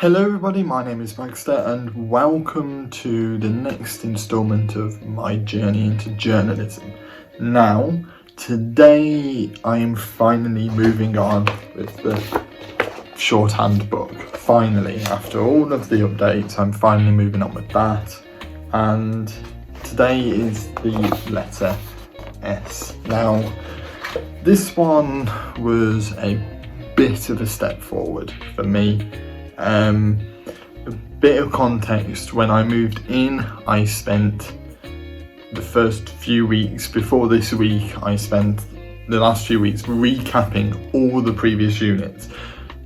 Hello everybody, my name is Bragster and welcome to the next instalment of my journey into journalism. Now, today I am finally moving on with the Shorthand book. Finally, after all of the updates, I'm finally moving on with that. And today is the letter S. Now, this one was a bit of a step forward for me. A bit of context: when I moved in, I spent the first few weeks before this week, I spent the last few weeks recapping all the previous units.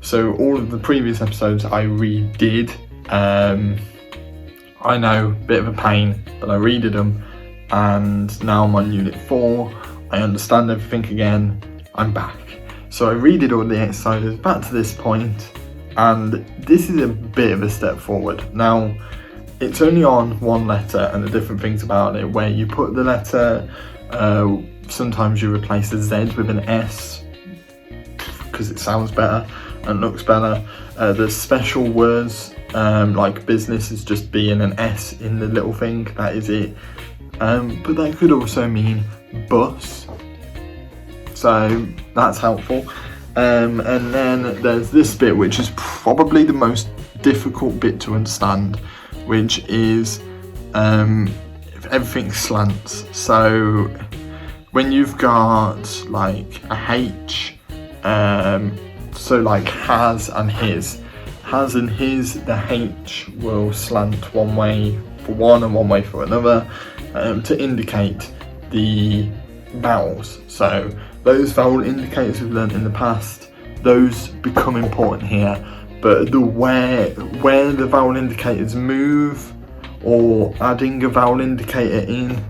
So all of the previous episodes I redid. I know, bit of a pain, but I redid them, and now I'm on unit 4. I understand everything again, I'm back. So I redid all the exercises back to this point, and this is a bit of a step forward. Now, it's only on one letter and the different things about it, where you put the letter, sometimes you replace the Z with an S because it sounds better and looks better. There's special words, like business is just B and an S in the little thing, that is it. But that could also mean bus, so that's helpful. And then there's this bit, which is probably the most difficult bit to understand, which is if everything slants. So when you've got like a H, so like has and his, the H will slant one way for one and one way for another, to indicate the vowels. So those vowel indicators we've learned in the past, those become important here, but the where the vowel indicators move, or adding a vowel indicator in,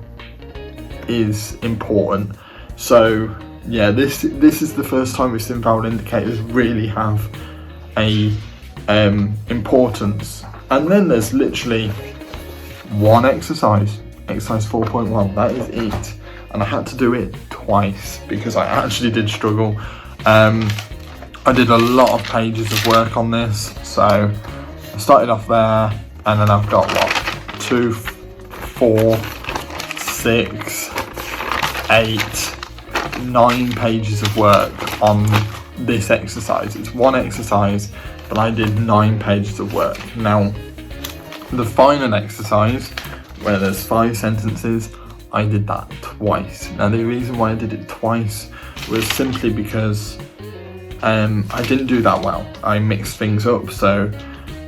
is important. So yeah, this is the first time we've seen vowel indicators really have a importance. And then there's literally one exercise 4.1, that is it. And I had to do it twice because I actually did struggle. I did a lot of pages of work on this, so I started off there, and then I've got 2, 4, 6, 8, 9 pages of work on this exercise. It's one exercise, but I did 9 pages of work. Now, the final exercise, where there's 5 sentences, I did that twice. Now, the reason why I did it twice was simply because I didn't do that well. I mixed things up. So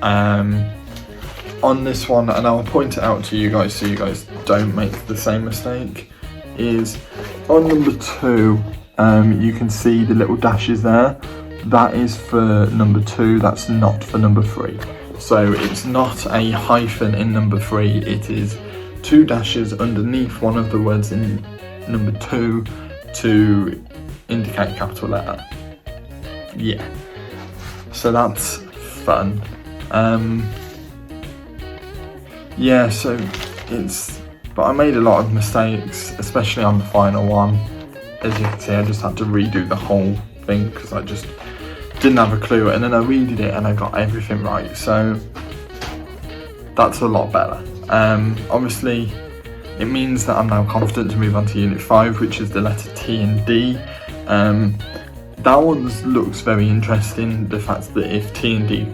on this one, and I'll point it out to you guys so you guys don't make the same mistake, is on number 2, you can see the little dashes there. That is for number 2, that's not for number 3. So it's not a hyphen in number 3, it is 2 dashes underneath one of the words in number 2 to indicate capital letter. Yeah, so that's fun. Yeah, so but I made a lot of mistakes, especially on the final one. As you can see, I just had to redo the whole thing because I just didn't have a clue, and then I redid it and I got everything right, so that's a lot better. Obviously, it means that I'm now confident to move on to Unit 5, which is the letter T and D. That one looks very interesting, the fact that if T and D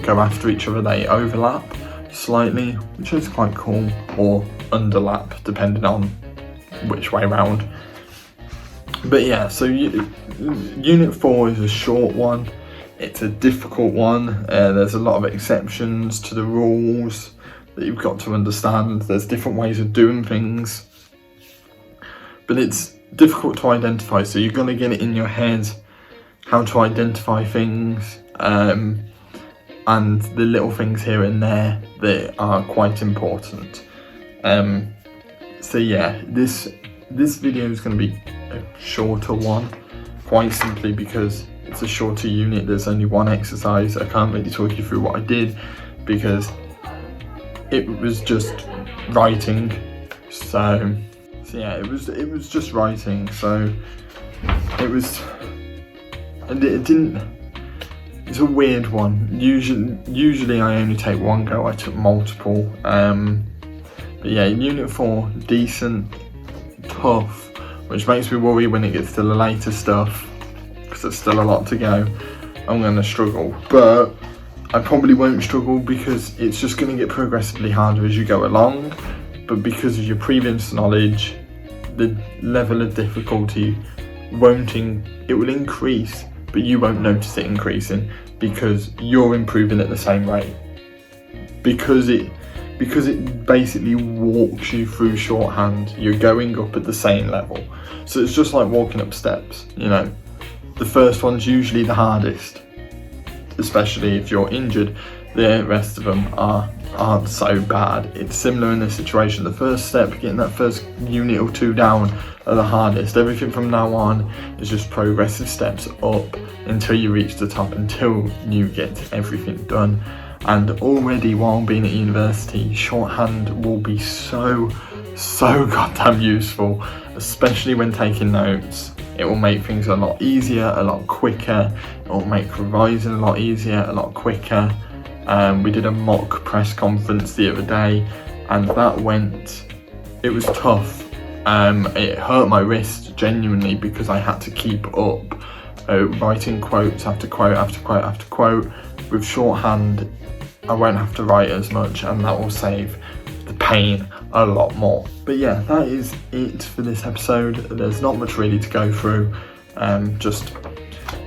go after each other, they overlap slightly, which is quite cool, or underlap, depending on which way round. But yeah, so Unit 4 is a short one, it's a difficult one, there's a lot of exceptions to the rules that you've got to understand. There's different ways of doing things, but it's difficult to identify, so you're going to get it in your head how to identify things, and the little things here and there that are quite important. So yeah, this video is going to be a shorter one, quite simply because it's a shorter unit. There's only one exercise. I can't really talk you through what I did because it was just writing. So yeah, it was just writing. So it didn't it's a weird one. Usually I only take one go, I took multiple. But yeah, Unit 4, decent, tough, which makes me worry when it gets to the later stuff, because there's still a lot to go. I'm going to struggle, but I probably won't struggle because it's just going to get progressively harder as you go along. But because of your previous knowledge, the level of difficulty it will increase, but you won't notice it increasing because you're improving at the same rate. Because it basically walks you through shorthand, you're going up at the same level. So it's just like walking up steps, you know. The first one's usually the hardest, especially if you're injured. The rest of them aren't so bad. It's similar in this situation. The first step, getting that first unit or two down, are the hardest. Everything from now on is just progressive steps up until you reach the top, until you get everything done. And already while being at university, shorthand will be so goddamn useful, especially when taking notes. It will make things a lot easier, a lot quicker. It will make revising a lot easier, a lot quicker. We did a mock press conference the other day, and it was tough. It hurt my wrist genuinely because I had to keep up writing quotes after quote after quote after quote. With shorthand, I won't have to write as much, and that will save the pain a lot more. But yeah, that is it for this episode. There's not much really to go through, just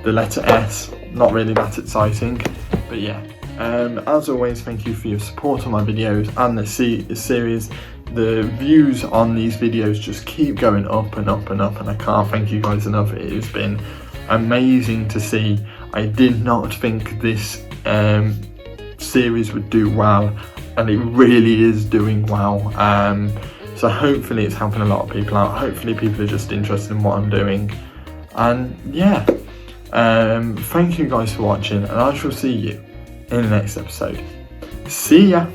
the letter S, not really that exciting, but yeah. As always, thank you for your support on my videos and this series. The views on these videos just keep going up and up and up, and I can't thank you guys enough. It has been amazing to see. I did not think this series would do well, and it really is doing well. So hopefully it's helping a lot of people out. Hopefully people are just interested in what I'm doing. And yeah, thank you guys for watching, and I shall see you in the next episode. See ya!